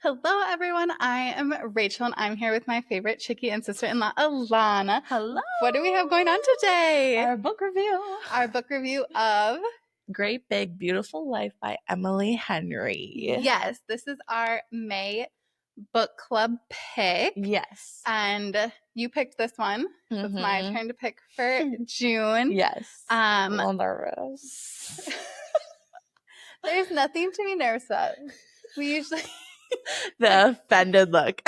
Hello, everyone. I am Rachel, and I'm here with my favorite chickie and sister-in-law, Alana. Hello. What do we have going on today? Our book review. Our book review of Great Big Beautiful Life by Emily Henry. Yes, this is our May book club pick. Yes. And you picked this one. So it's my turn to pick for June. Yes. A little nervous. There's nothing to be nervous about. We usually The offended look.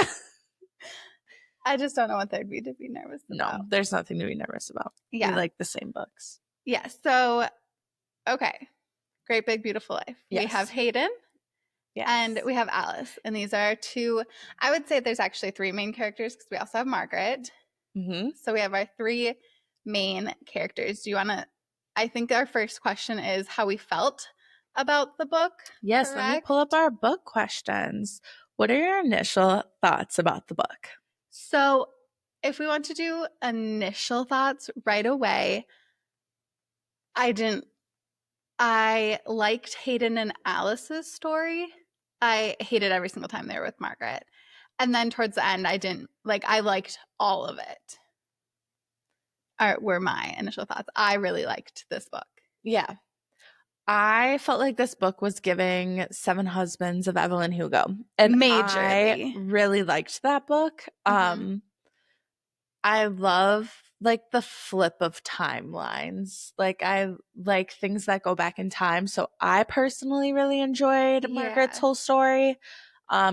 I just don't know what there'd be to be nervous about. No, there's nothing to be nervous about. Yeah. We like the same books. Yeah. So, okay. Great Big Beautiful Life. Yes. We have Hayden. Yes. And we have Alice. And these are two, I would say there's actually three main characters because we also have Margaret. So we have our three main characters. Do you want to, I think our first question is how we felt about the book. Yes, correct? Let me pull up our book questions. What are your initial thoughts about the book? So if we want to do initial thoughts right away, I liked Hayden and Alice's story. I hated every single time they were with Margaret. And then towards the end, I liked all of it. Were my initial thoughts. I really liked this book. Yeah. I felt like this book was giving Seven Husbands of Evelyn Hugo. And Majorly. I really liked that book. I love like the flip of timelines. Like I like things that go back in time. So I personally really enjoyed Margaret's whole story.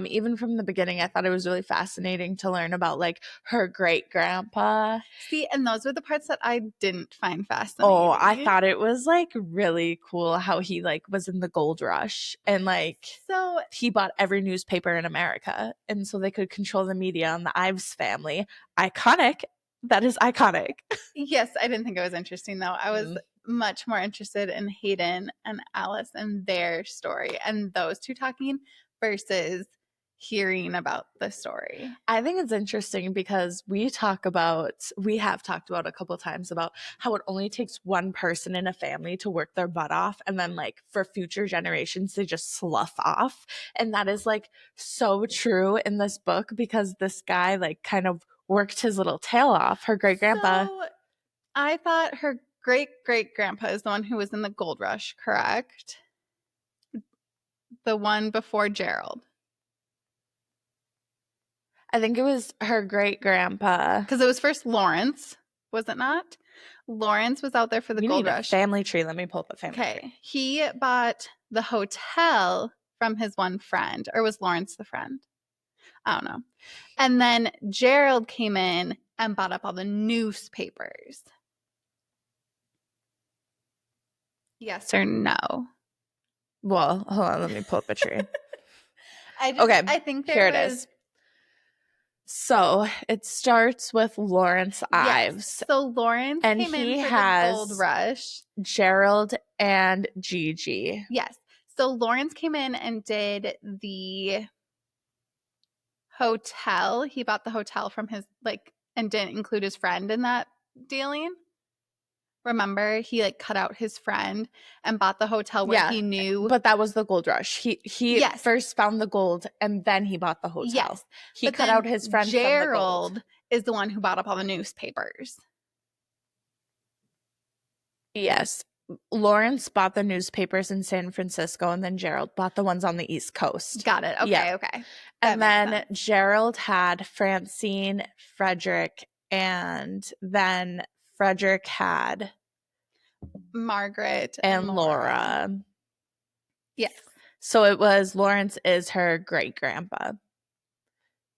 Even from the beginning, I thought it was really fascinating to learn about like her great grandpa. See, and those were the parts that I didn't find fascinating. Oh, I thought it was like really cool how he like was in the gold rush and like so he bought every newspaper in America and so they could control the media on the Ives family. Iconic. That is iconic. Yes, I didn't think it was interesting though. I was much more interested in Hayden and Alice and their story and those two talking versus hearing about the story. I think it's interesting because we have talked about a couple of times about how it only takes one person in a family to work their butt off and then like for future generations they just slough off. And that is like so true in this book because this guy like kind of worked his little tail off, her great grandpa. So I thought her great great grandpa is the one who was in the gold rush, correct? The one before Gerald. I think it was her great grandpa. Because it was first Lawrence, was it not? Lawrence was out there for the gold rush. Family tree. Let me pull up a family tree. Okay. He bought the hotel from his one friend. Or was Lawrence the friend? I don't know. And then Gerald came in and bought up all the newspapers. Yes or no? Well, hold on. Let me pull up a tree. I think here it is. So it starts with Lawrence Ives. So Lawrence and came he in for has the gold rush. Gerald and Gigi. Yes. So Lawrence came in and did the hotel. He bought the hotel from his and didn't include his friend in that dealing. Remember, he like cut out his friend and bought the hotel where he knew. But that was the gold rush. He first found the gold and then he bought the hotel. Yes. He cut out his friend from the gold. Gerald is the one who bought up all the newspapers. Yes. Lawrence bought the newspapers in San Francisco and then Gerald bought the ones on the East Coast. Got it. Okay, okay. And then Gerald had Francine, Frederick, and then Frederick had Margaret and Laura. Yes. So it was Lawrence is her great grandpa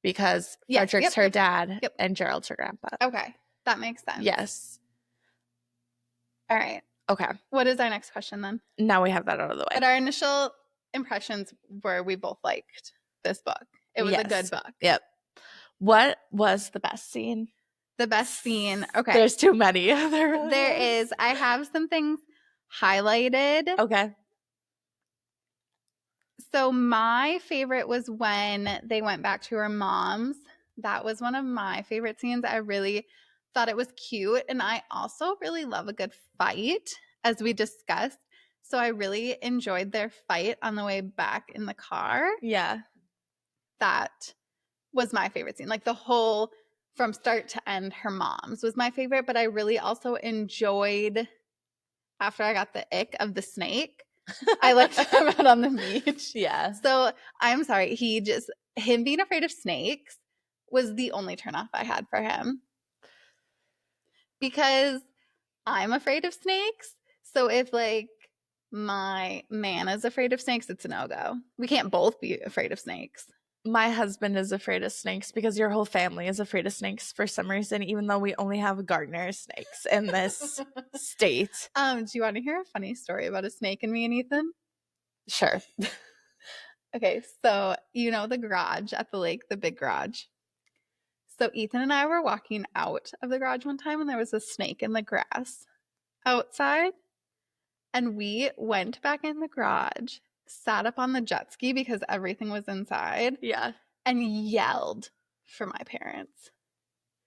because Frederick's her dad and Gerald's her grandpa. Okay. That makes sense. Yes. All right. Okay. What is our next question then? Now we have that out of the way. But our initial impressions were we both liked this book. It was a good book. Yep. What was the best scene? The best scene. Okay. There's too many. There is. I have some things highlighted. Okay. So my favorite was when they went back to her mom's. That was one of my favorite scenes. I really thought it was cute. And I also really love a good fight, as we discussed. So I really enjoyed their fight on the way back in the car. Yeah. that was my favorite scene. Like the whole from start to end, her mom's was my favorite, but I really also enjoyed after I got the ick of the snake. I liked them out on the beach. Yeah. So I'm sorry. Him being afraid of snakes was the only turnoff I had for him. Because I'm afraid of snakes. So if like my man is afraid of snakes, it's a no-go. We can't both be afraid of snakes. My husband is afraid of snakes because your whole family is afraid of snakes for some reason, even though we only have gardener snakes in this state. Do you want to hear a funny story about a snake and me and Ethan? Sure. Okay, so you know the garage at the lake, the big garage. So Ethan and I were walking out of the garage one time and there was a snake in the grass outside. And we went back in the garage, sat up on the jet ski because everything was inside. Yeah. And yelled for my parents.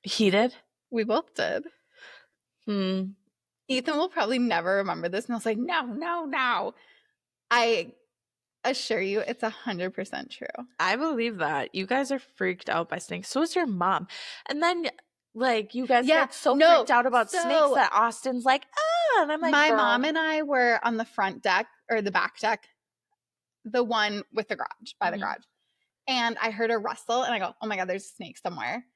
He did? We both did. Ethan will probably never remember this. And I was like, no. I assure you it's 100% true. I believe that. You guys are freaked out by snakes. So is your mom. And then, like, you guys get so freaked out about snakes that Austin's like, ah. And I'm like, my girl. mom and I were on the front deck or the back deck, the one with the garage, by the garage. And I heard a rustle and I go, oh my God, there's a snake somewhere.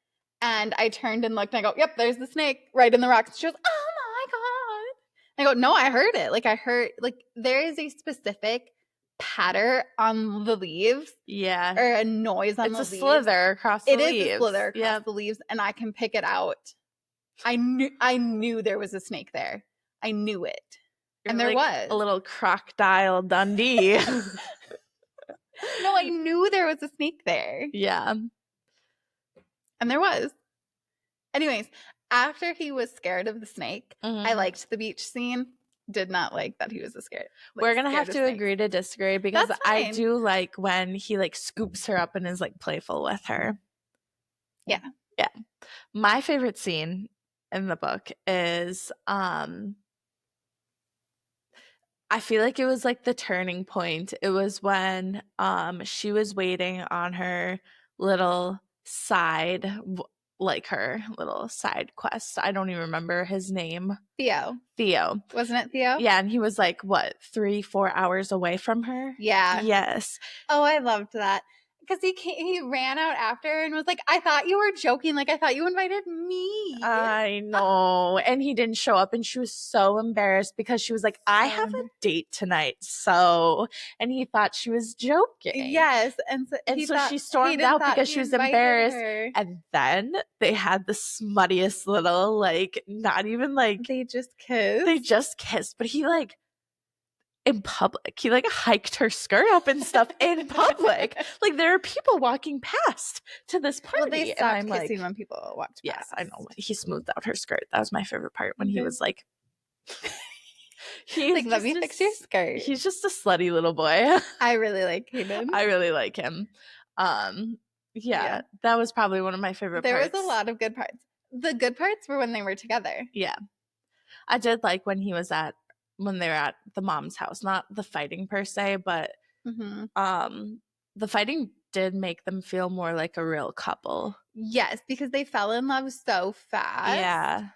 And I turned and looked and I go, yep, there's the snake right in the rocks. She goes, oh my God. And I go, no, I heard it. Like I heard, like there is a specific patter on the leaves. Yeah. Or a noise on the leaves. It's a slither across the leaves. It is a slither across the leaves and I can pick it out. I knew there was a snake there. I knew it. And there was. A little crocodile Dundee. No, I knew there was a snake there. Yeah. And there was. Anyways, after he was scared of the snake, I liked the beach scene. Did not like that he was scared. We're going to have to agree to disagree because I do like when he like scoops her up and is like playful with her. Yeah. Yeah. My favorite scene in the book is I feel like it was like the turning point. It was when she was waiting on her little side quest. I don't even remember his name. Theo. Wasn't it Theo? Yeah, and he was like, what, 3-4 hours away from her? Yeah. Yes. Oh, I loved that. Because he ran out after and was like, I thought you were joking. Like, I thought you invited me. I know. And he didn't show up. And she was so embarrassed because she was like, I have a date tonight. So, and he thought she was joking. Yes. And so she stormed out because she was embarrassed. Her. And then they had the smuttiest little, like, not even like. They just kissed. But he like. In public. He like hiked her skirt up and stuff in public. Like there are people walking past to this party. Well, they stopped kissing when people walked past. Yes, I know. He smoothed out her skirt. That was my favorite part when he was like he's like, let me fix your skirt. He's just a slutty little boy. I really like him. I really like him. Yeah, that was probably one of my favorite parts. There was a lot of good parts. The good parts were when they were together. Yeah. I did like when they were at the mom's house, not the fighting per se, but the fighting did make them feel more like a real couple. Yes, because they fell in love so fast. Yeah.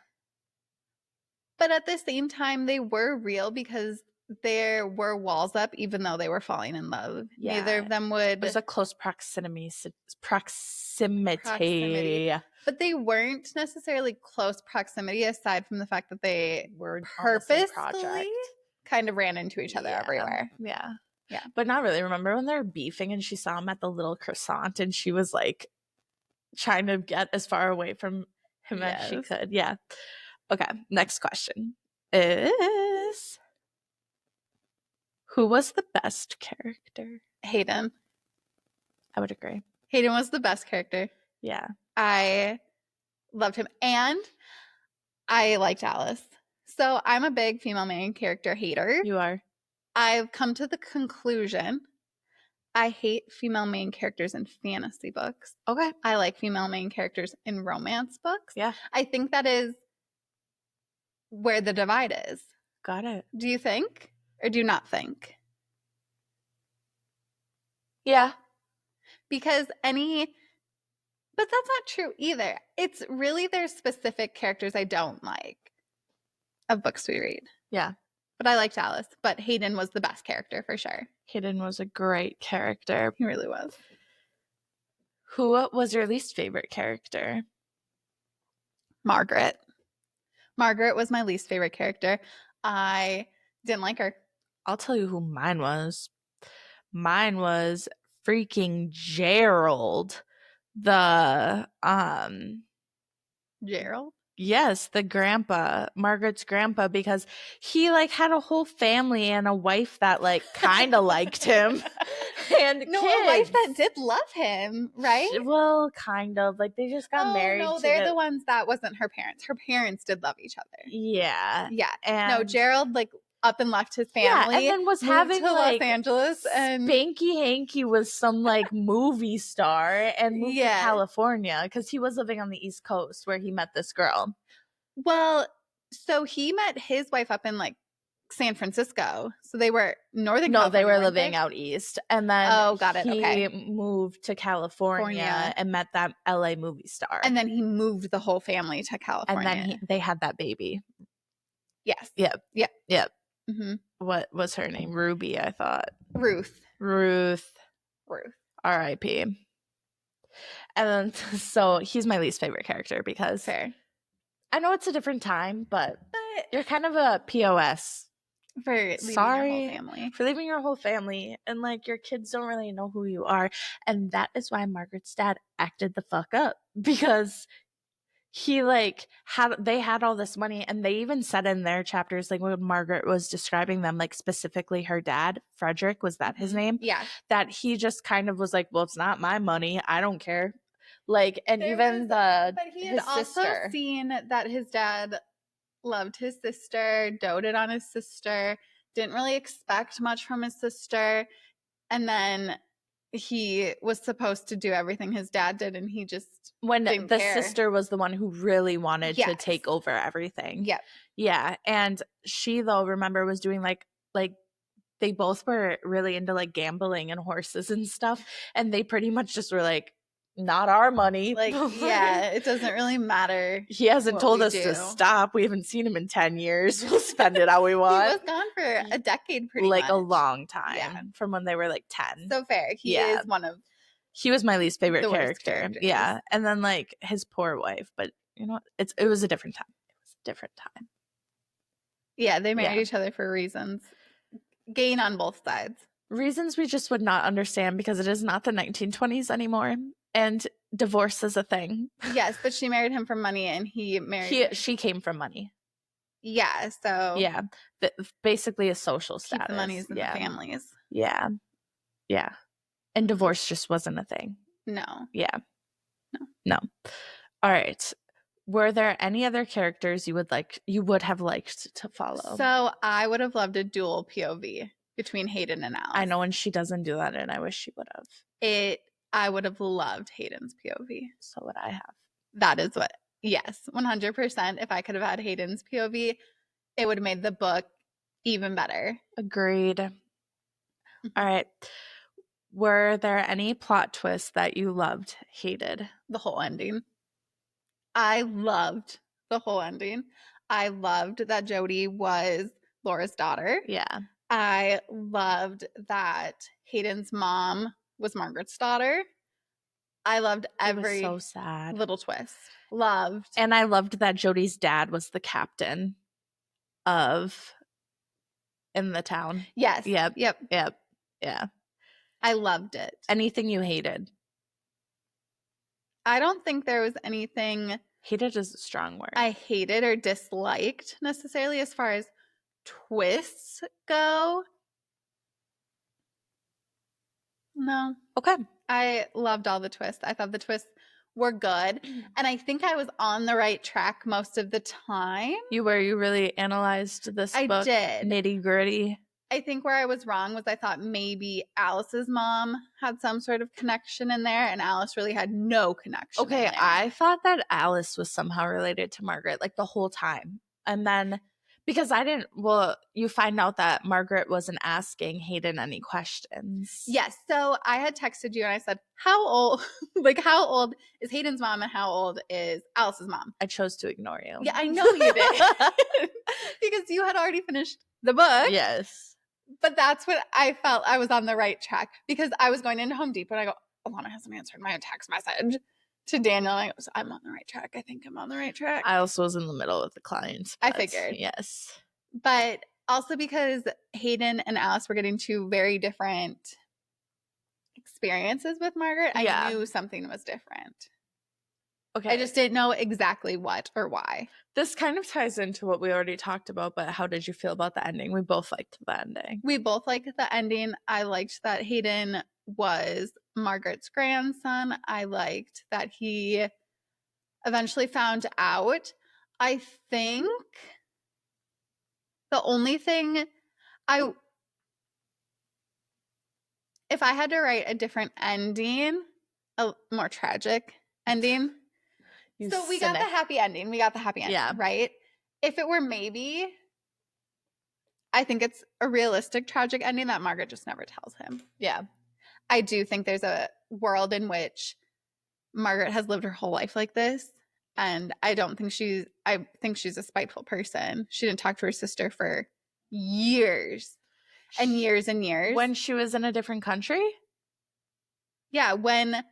But at the same time, they were real because there were walls up, even though they were falling in love. Yeah. Neither of them would. There's a close proximity. But they weren't necessarily close proximity aside from the fact that they were purposefully kind of ran into each other everywhere. Yeah. Yeah. But not really. Remember when they were beefing and she saw him at the little croissant and she was like trying to get as far away from him as she could? Yeah. Okay. Next question is, who was the best character? Hayden. I would agree. Hayden was the best character. Yeah. I loved him. And I liked Alice. So I'm a big female main character hater. You are. I've come to the conclusion I hate female main characters in fantasy books. Okay. I like female main characters in romance books. Yeah. I think that is where the divide is. Got it. Do you think? Or do you not think? Yeah. Because but that's not true either. It's really there's specific characters I don't like of books we read. Yeah. But I liked Alice. But Hayden was the best character for sure. Hayden was a great character. He really was. Who was your least favorite character? Margaret. Margaret was my least favorite character. I didn't like her. I'll tell you who mine was. Mine was freaking Gerald. Gerald? Yes, the grandpa, Margaret's grandpa, because he like had a whole family and a wife that like kind of liked him. And no, kids. a wife that did love him, right? Well, kind of. Like they just got married. No, they're the ones that wasn't her parents. Her parents did love each other. Yeah. Yeah. And no, Gerald like up and left his family. Yeah, and then was having to like Los Angeles and Spanky Hanky was some like movie star and moved to California because he was living on the East Coast where he met this girl. Well, so he met his wife up in like San Francisco. So they were Northern California. No, they were living out east. And then got it. He moved to California and met that LA movie star. And then he moved the whole family to California. And then they had that baby. Yes. Yep. Yep. Yep. Mm-hmm. What was her name? Ruby, I thought. Ruth. R.I.P. And then, so he's my least favorite character because Fair. I know it's a different time, but you're kind of a POS. For leaving your whole family. For leaving your whole family. And like your kids don't really know who you are. And that is why Margaret's dad acted the fuck up. Because he like they had all this money, and they even said in their chapters, like when Margaret was describing them, like specifically her dad, Frederick, was that his name? Yeah. That he just kind of was like, well, it's not my money. I don't care. Like, and but he had also seen that his dad loved his sister, doted on his sister, didn't really expect much from his sister. And then he was supposed to do everything his dad did, and he just didn't care. Sister was the one who really wanted to take over everything. Yep. Yeah. And she, though, remember, was doing like they both were really into like gambling and horses and stuff. And they pretty much just were like, not our money. Like, yeah, it doesn't really matter. He hasn't told us to stop. We haven't seen him in 10 years. We'll spend it how we want. He was gone for a decade pretty much. Like a long time from when they were like 10. So fair. He is he was my least favorite character. Yeah. And then like his poor wife. But you know what? It was a different time. It was a different time. Yeah, they married each other for reasons. Gain on both sides. Reasons we just would not understand because it is not the 1920s anymore. And divorce is a thing. Yes, but she married him for money, and she came from money. Yeah, so yeah, basically a social status. Keep the monies in the families. Yeah, yeah, and divorce just wasn't a thing. No. Yeah, no. All right. Were there any other characters you would have liked to follow? So I would have loved a dual POV between Hayden and Alice. I know, and she doesn't do that, and I wish she would have. I would have loved Hayden's POV. So would I have. That is what, yes, 100%. If I could have had Hayden's POV, it would have made the book even better. Agreed. All right. Were there any plot twists that you loved, hated? The whole ending. I loved the whole ending. I loved that Jody was Laura's daughter. Yeah. I loved that Hayden's mom was Margaret's daughter. I loved every so sad little twist. Loved. And I loved that Jody's dad was the captain in the town. Yes. Yep. Yeah. I loved it. Anything you hated? I don't think there was anything. Hated is a strong word. I hated or disliked necessarily as far as twists go. No. Okay. I loved all the twists. I thought the twists were good. And I think I was on the right track most of the time. You were? You really analyzed this book? I did. Nitty gritty? I think where I was wrong was I thought maybe Alice's mom had some sort of connection in there, and Alice really had no connection. Okay, I thought that Alice was somehow related to Margaret, like the whole time. And then Because you find out that Margaret wasn't asking Hayden any questions. Yes. So I had texted you and I said, how old, like, how old is Hayden's mom and how old is Alice's mom? I chose to ignore you. Yeah, I know you did. Because you had already finished the book. Yes. But that's what I felt I was on the right track, because I was going into Home Depot and I go, Alana hasn't answered my text message to Daniel. And I go, I'm on the right track. I think I'm on the right track. I also was in the middle with the clients. I figured. Yes. But also because Hayden and Alice were getting two very different experiences with Margaret, I knew something was different. Okay. I just didn't know exactly what or why. This kind of ties into what we already talked about, but how did you feel about the ending? We both liked the ending. We both liked the ending. I liked that Hayden was Margaret's grandson. I liked that he eventually found out. I think the only thing if I had to write a different ending, a more tragic ending. So we got the happy ending. Yeah. Right? If it were maybe, I think it's a realistic tragic ending that Margaret just never tells him. Yeah. I do think there's a world in which Margaret has lived her whole life like this. And I think she's a spiteful person. She didn't talk to her sister for years and years and years. When she was in a different country? Yeah, when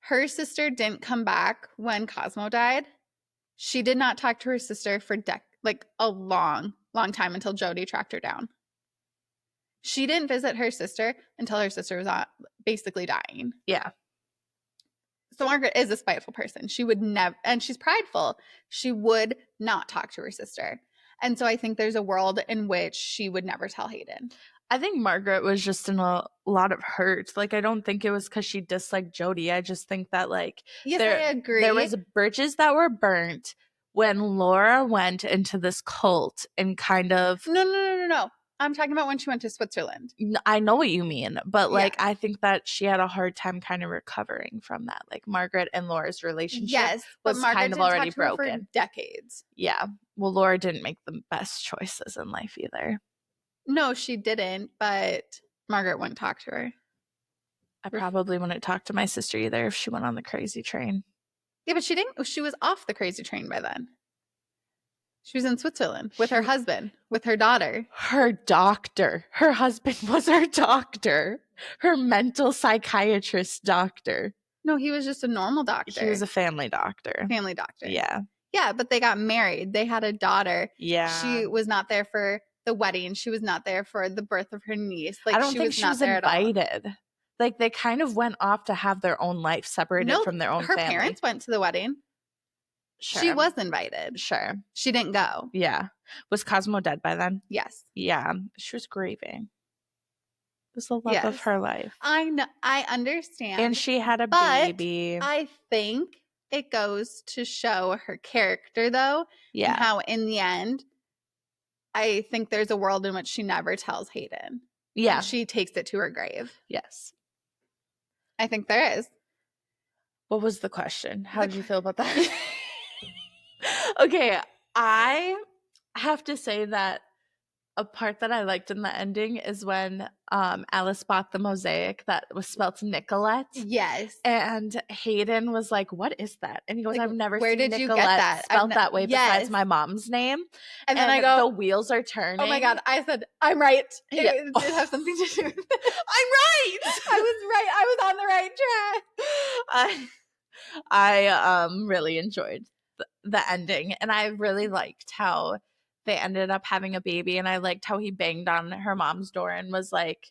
her sister didn't come back when Cosmo died, she did not talk to her sister for a long, long time until Jody tracked her down. She didn't visit her sister until her sister was basically dying. Yeah. So Margaret is a spiteful person. She would never, and she's prideful. She would not talk to her sister. And so I think there's a world in which she would never tell Hayden. I think Margaret was just in a lot of hurt. Like, I don't think it was because she disliked Jody. I just think that, yes, I agree. There was bridges that were burnt when Laura went into this cult and kind of... No. I'm talking about when she went to Switzerland. I know what you mean, but I think that she had a hard time kind of recovering from that. Like, Margaret and Laura's relationship was kind of already broken. For decades. Yeah. Well, Laura didn't make the best choices in life either. No, she didn't, but Margaret wouldn't talk to her. I probably wouldn't talk to my sister either if she went on the crazy train. Yeah, but she didn't. She was off the crazy train by then. She was in Switzerland with her husband, with her daughter. Her doctor. Her husband was her doctor. Her mental psychiatrist doctor. No, he was just a normal doctor. He was a family doctor. Family doctor. Yeah. Yeah, but they got married. They had a daughter. Yeah. She was not there for the wedding. She was not there for the birth of her niece. I don't think she was invited. They kind of went off to have their own life separated from their own family. Her parents went to the wedding. Sure. She was invited. Sure. She didn't go. Yeah. Was Cosmo dead by then? Yes. Yeah. She was grieving. It was the love of her life. I know. I understand. And she had a baby. I think it goes to show her character, though. Yeah. And how in the end, I think there's a world in which she never tells Hayden. Yeah. And she takes it to her grave. Yes. I think there is. What was the question? How did you feel about that? Okay, I have to say that a part that I liked in the ending is when Alice bought the mosaic that was spelled Nicolette. Yes. And Hayden was like, "What is that?" And he goes, "I've never seen Nicolette you get that? spelled that way besides my mom's name." And then I go, "The wheels are turning." Oh my God. I said, I'm right. Yeah. It has something to do with it. I'm right. I was right. I was on the right track. I really enjoyed the ending, and I really liked how they ended up having a baby, and I liked how he banged on her mom's door and was like,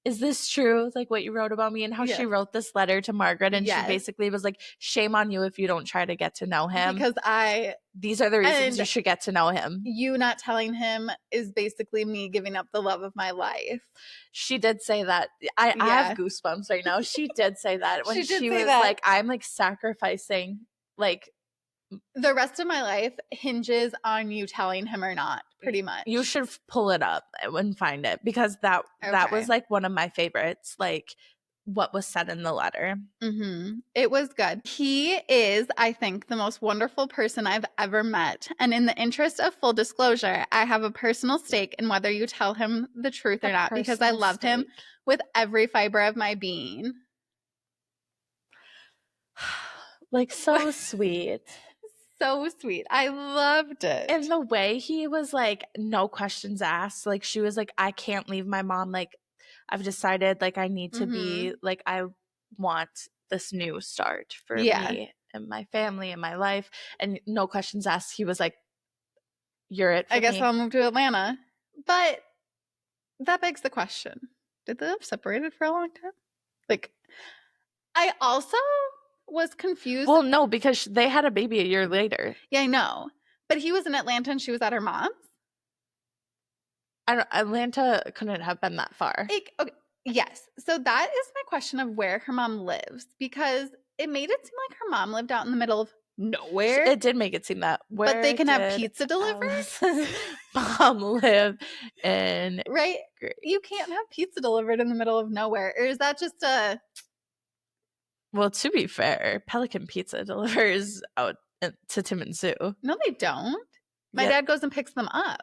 "Is this true? Like what you wrote about me?" And how she wrote this letter to Margaret, and she basically was like, "Shame on you if you don't try to get to know him, because these are the reasons you should get to know him. You not telling him is basically me giving up the love of my life." She did say that. I have goosebumps right now. She did say that when she was like, "I'm like sacrificing like the rest of my life hinges on you telling him or not," pretty much. You should pull it up and find it, because that was like one of my favorites. Like what was said in the letter. It was good. He is, I think, the most wonderful person I've ever met. And in the interest of full disclosure, I have a personal stake in whether you tell him the truth or not, because I love him with every fiber of my being. Like, so sweet. So sweet. I loved it. And the way he was like, no questions asked. Like, she was like, I can't leave my mom. Like, I've decided, like, I need to be, like, I want this new start for me and my family and my life. And no questions asked. He was like, you're it for me. I guess I'll move to Atlanta. But that begs the question, did they live separated for a long time? Like, I also was confused. Well, no, because they had a baby a year later. Yeah, I know. But he was in Atlanta and she was at her mom's? Atlanta couldn't have been that far. Okay, yes. So that is my question of where her mom lives, because it made it seem like her mom lived out in the middle of nowhere. It did make it seem that. But they can have pizza delivered? Mom live in... Right? You can't have pizza delivered in the middle of nowhere. Or is that just a... Well, to be fair, Pelican Pizza delivers out to Tim and Sue. No, they don't. My dad goes and picks them up.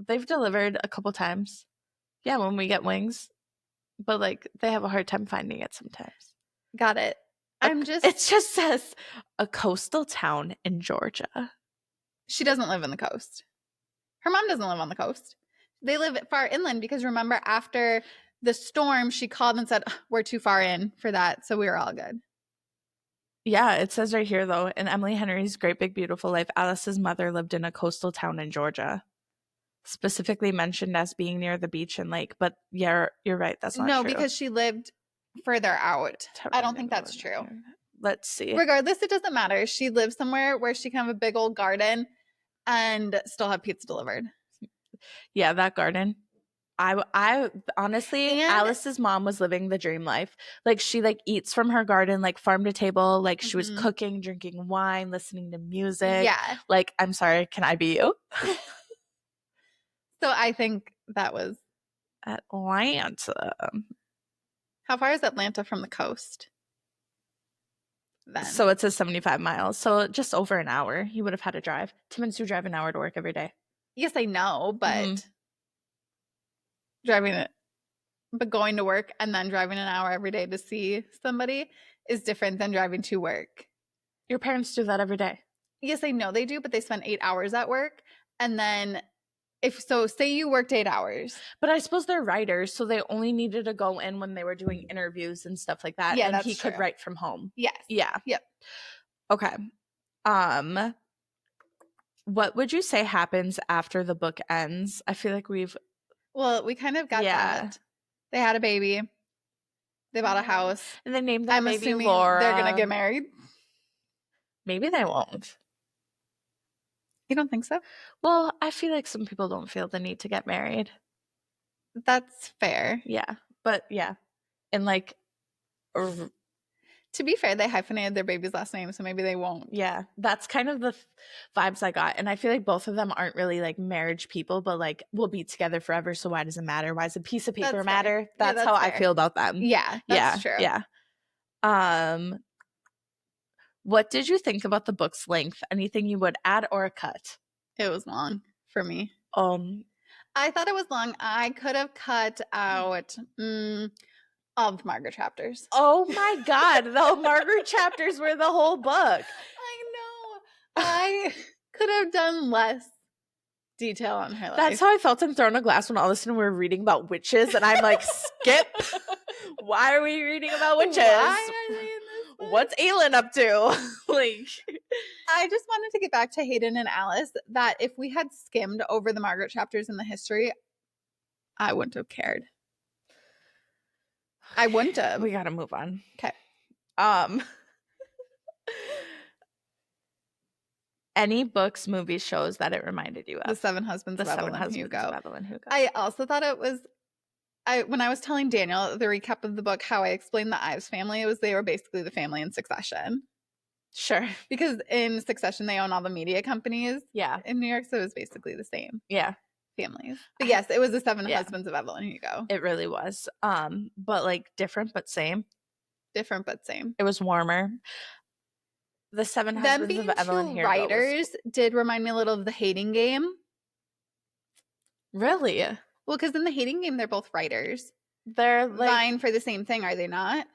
They've delivered a couple times. Yeah, when we get wings. But, like, they have a hard time finding it sometimes. Got it. It just says a coastal town in Georgia. She doesn't live on the coast. Her mom doesn't live on the coast. They live far inland because, remember, after the storm, she called and said, we're too far in for that, so we were all good. Yeah, it says right here, though, in Emily Henry's Great Big Beautiful Life, Alice's mother lived in a coastal town in Georgia. Specifically mentioned as being near the beach and lake, but yeah, you're right. That's not true. No, because she lived further out. I don't think that's true. Let's see. Regardless, it doesn't matter. She lives somewhere where she can have a big old garden and still have pizza delivered. Yeah, that garden. I honestly, Alice's mom was living the dream life. Like, she like eats from her garden, like farm to table. Like, she was cooking, drinking wine, listening to music. Yeah. Like, I'm sorry, can I be you? So I think that was Atlanta. How far is Atlanta from the coast? Then. So it says 75 miles. So just over an hour. He would have had to drive. Tim and Sue drive an hour to work every day. Yes, I know, but going to work and then driving an hour every day to see somebody is different than driving to work. Your parents do that every day. Yes, I know they do, but they spend 8 hours at work. And then say you worked 8 hours. But I suppose they're writers, so they only needed to go in when they were doing interviews and stuff like that. Yeah, and that's he true. Could write from home. Yes. Yeah. Yep. Okay. What would you say happens after the book ends? I feel like we kind of got that. They had a baby. They bought a house. And they named that baby assuming Laura. They're going to get married. Maybe they won't. You don't think so? Well, I feel like some people don't feel the need to get married. That's fair. Yeah. But yeah. And like, to be fair, they hyphenated their baby's last name, so maybe they won't. Yeah. That's kind of the vibes I got. And I feel like both of them aren't really like marriage people, but like, we'll be together forever. So why does it matter? Why does a piece of paper matter? That's how I feel about them. Yeah. That's true. Yeah. What did you think about the book's length? Anything you would add or cut? It was long for me. I thought it was long. I could have cut out all the Margaret chapters. Oh my God. The Margaret chapters were the whole book. I know. I could have done less detail on her life. That's how I felt in Throne of Glass when all of a sudden we were reading about witches and I'm like, skip. Why are we reading about witches? Why are they in this book? What's Aelin up to? Like, I just wanted to get back to Hayden and Alice, that if we had skimmed over the Margaret chapters in the history, I wouldn't have cared. I wouldn't have. We gotta move on. Okay. Any books, movies, shows that it reminded you of? The Seven Husbands of Evelyn Hugo. I also thought it was, when I was telling Daniel the recap of the book, how I explained the Ives family, they were basically the family in Succession. Sure. Because in Succession, they own all the media companies in New York, so it was basically the same. Yeah. families. But yes, it was the Seven Yeah. Husbands of Evelyn Hugo. It really was. But like different but same. Different but same. It was warmer. The Seven Them Husbands being of Evelyn two Hugo writers did remind me a little of The Hating Game. Really? Well, because in The Hating Game, they're both writers. They're like vying for the same thing, are they not?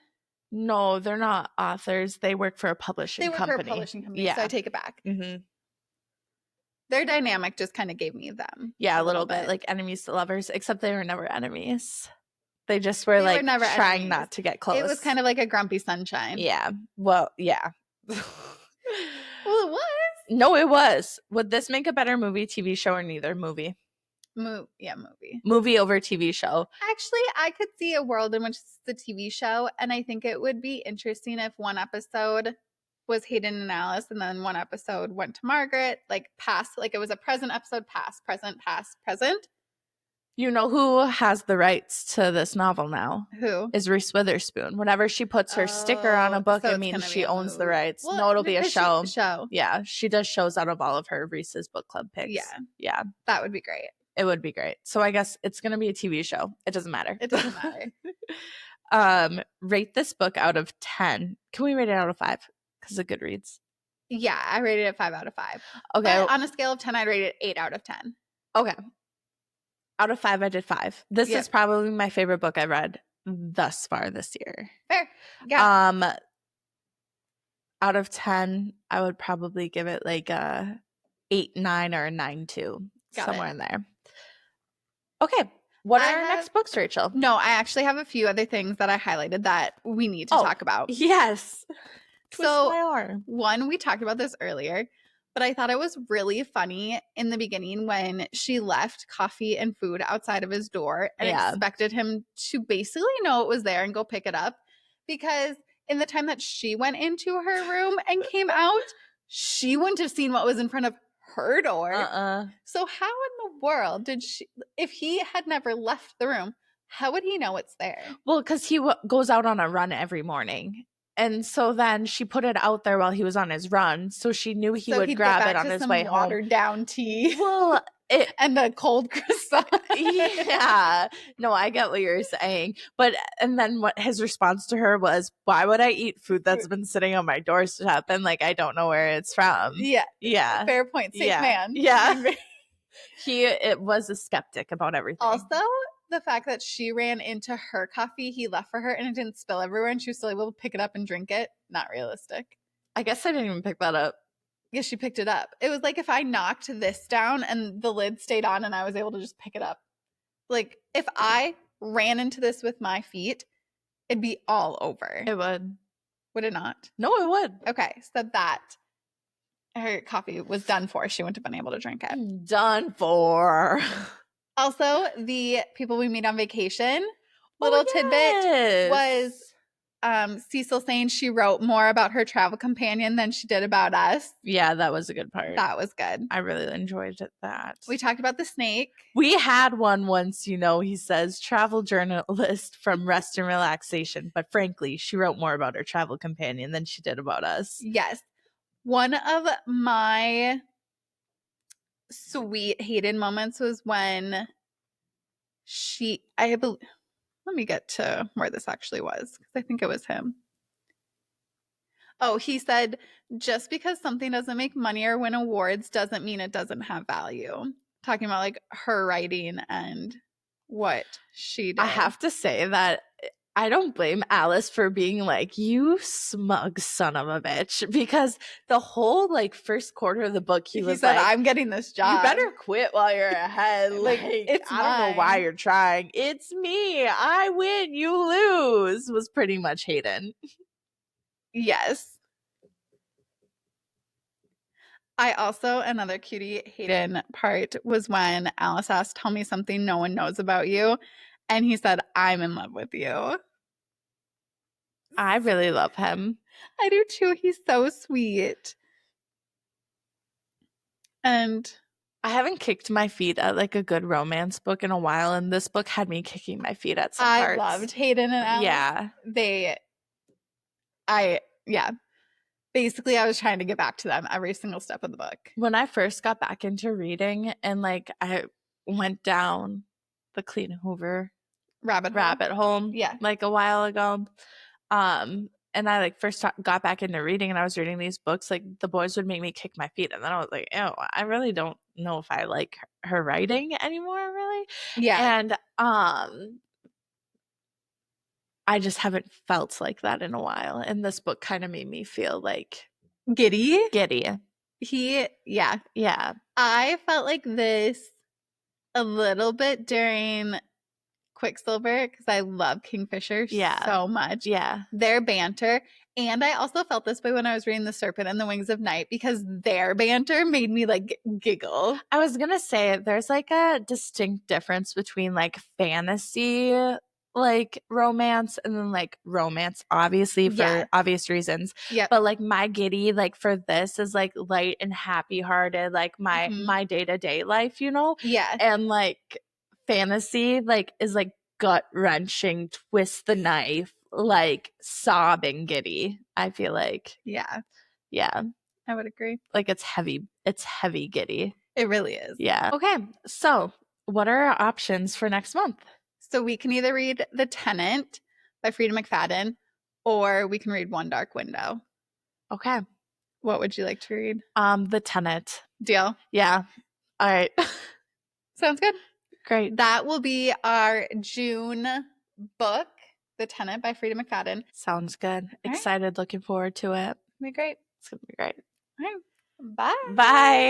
No, they're not authors. They work for a publishing company. They work for a publishing company, so I take it back. Mm-hmm. Their dynamic just kind of gave me them. Yeah, a little bit. Like enemies to lovers, except they were never enemies. They just were like never trying enemies. not to get close. It was kind of like a grumpy sunshine. Yeah. Well, yeah. Well, it was. No, it was. Would this make a better movie, TV show, or neither? Movie. Movie. Movie over TV show. Actually, I could see a world in which it's the TV show, and I think it would be interesting if one episode was Hayden and Alice, and then one episode went to Margaret, like past, like it was a present episode, past, present, past, present. You know who has the rights to this novel now? Who? Is Reese Witherspoon. Whenever she puts her sticker on a book, so it means she owns the rights. Well, no, it'll be a show. Show. Yeah, she does shows out of all of her Reese's Book Club picks. Yeah. That would be great. It would be great. So I guess it's going to be a TV show. It doesn't matter. It doesn't matter. Rate this book out of 10. Can we rate it out of 5? Because of Goodreads. Yeah, I rated it 5 out of 5. Okay. But on a scale of 10, I'd rate it 8 out of 10. Okay. Out of 5, I did 5. This is probably my favorite book I've read thus far this year. Fair. Yeah. Out of 10, I would probably give it like a 8, 9, or a 9, 2. Somewhere in there. Okay. What are our next books, Rachel? No, I actually have a few other things that I highlighted that we need to talk about. Yes. So, one, we talked about this earlier, but I thought it was really funny in the beginning when she left coffee and food outside of his door and expected him to basically know it was there and go pick it up. Because in the time that she went into her room and came out, she wouldn't have seen what was in front of her door. So how in the world did she, if he had never left the room, how would he know it's there? Well, because he goes out on a run every morning. And so then she put it out there while he was on his run. So she knew he would grab it on his way home. Watered down tea. Well, and the cold croissant. Yeah. No, I get what you're saying. But, and then what his response to her was, why would I eat food that's been sitting on my doorstep and like I don't know where it's from? Yeah. Yeah. Fair point. Safe man. Yeah. It was a skeptic about everything. Also, the fact that she ran into her coffee he left for her and it didn't spill everywhere and she was still able to pick it up and drink it. Not realistic. I guess I didn't even pick that up. Yeah, she picked it up. It was like if I knocked this down and the lid stayed on and I was able to just pick it up. Like if I ran into this with my feet, it'd be all over. It would. Would it not? No, it would. Okay, so that her coffee was done for. She wouldn't have been able to drink it. Done for. Also, the people we meet on vacation, tidbit was Cecil saying she wrote more about her travel companion than she did about us. Yeah, that was a good part. That was good. I really enjoyed that. We talked about the snake. We had one once, he says, travel journalist from Rest and Relaxation. But frankly, she wrote more about her travel companion than she did about us. Yes. One of my sweet Hayden moments was when let me get to where this actually was because I think it was him. Oh, he said, just because something doesn't make money or win awards doesn't mean it doesn't have value. Talking about like her writing and what she did. I have to say that I don't blame Alice for being like, you smug son of a bitch, because the whole like first quarter of the book he was said, like, I'm getting this job. You better quit while you're ahead. Like it's I don't know why you're trying. It's me. I win, you lose, was pretty much Hayden. Yes. I also, another cutie Hayden part was when Alice asked, tell me something no one knows about you. And he said, I'm in love with you. I really love him. I do too. He's so sweet. And I haven't kicked my feet at like a good romance book in a while. And this book had me kicking my feet at some parts. I loved Hayden and Alice. Yeah. Basically, I was trying to get back to them every single step of the book. When I first got back into reading and like went down the Clean Hoover rabbit hole Yeah. like a while ago. And I like first got back into reading and I was reading these books, like the boys would make me kick my feet. And then I was like, ew, I really don't know if I like her writing anymore, really. Yeah. And I just haven't felt like that in a while. And this book kind of made me feel like Giddy. Yeah. I felt like this a little bit during Quicksilver because I love Kingfisher so much. Yeah. Their banter. And I also felt this way when I was reading The Serpent and the Wings of Night because their banter made me like giggle. I was going to say there's like a distinct difference between like fantasy like romance and then like romance, obviously for obvious reasons. Yep. But like my giddy like for this is like light and happy hearted, like my day-to-day life, you know? Yeah. And like fantasy like is like gut wrenching, twist the knife, like sobbing giddy. I feel like. Yeah. I would agree. Like it's heavy giddy. It really is. Yeah. Okay. So what are our options for next month? So we can either read The Tenant by Frieda McFadden or we can read One Dark Window. Okay. What would you like to read? The Tenant. Deal? Yeah. All right. Sounds good. Great. That will be our June book, The Tenant by Frieda McFadden. Sounds good. Excited. Looking forward to it. It's going to be great. It's going to be great. All right. Bye. Bye.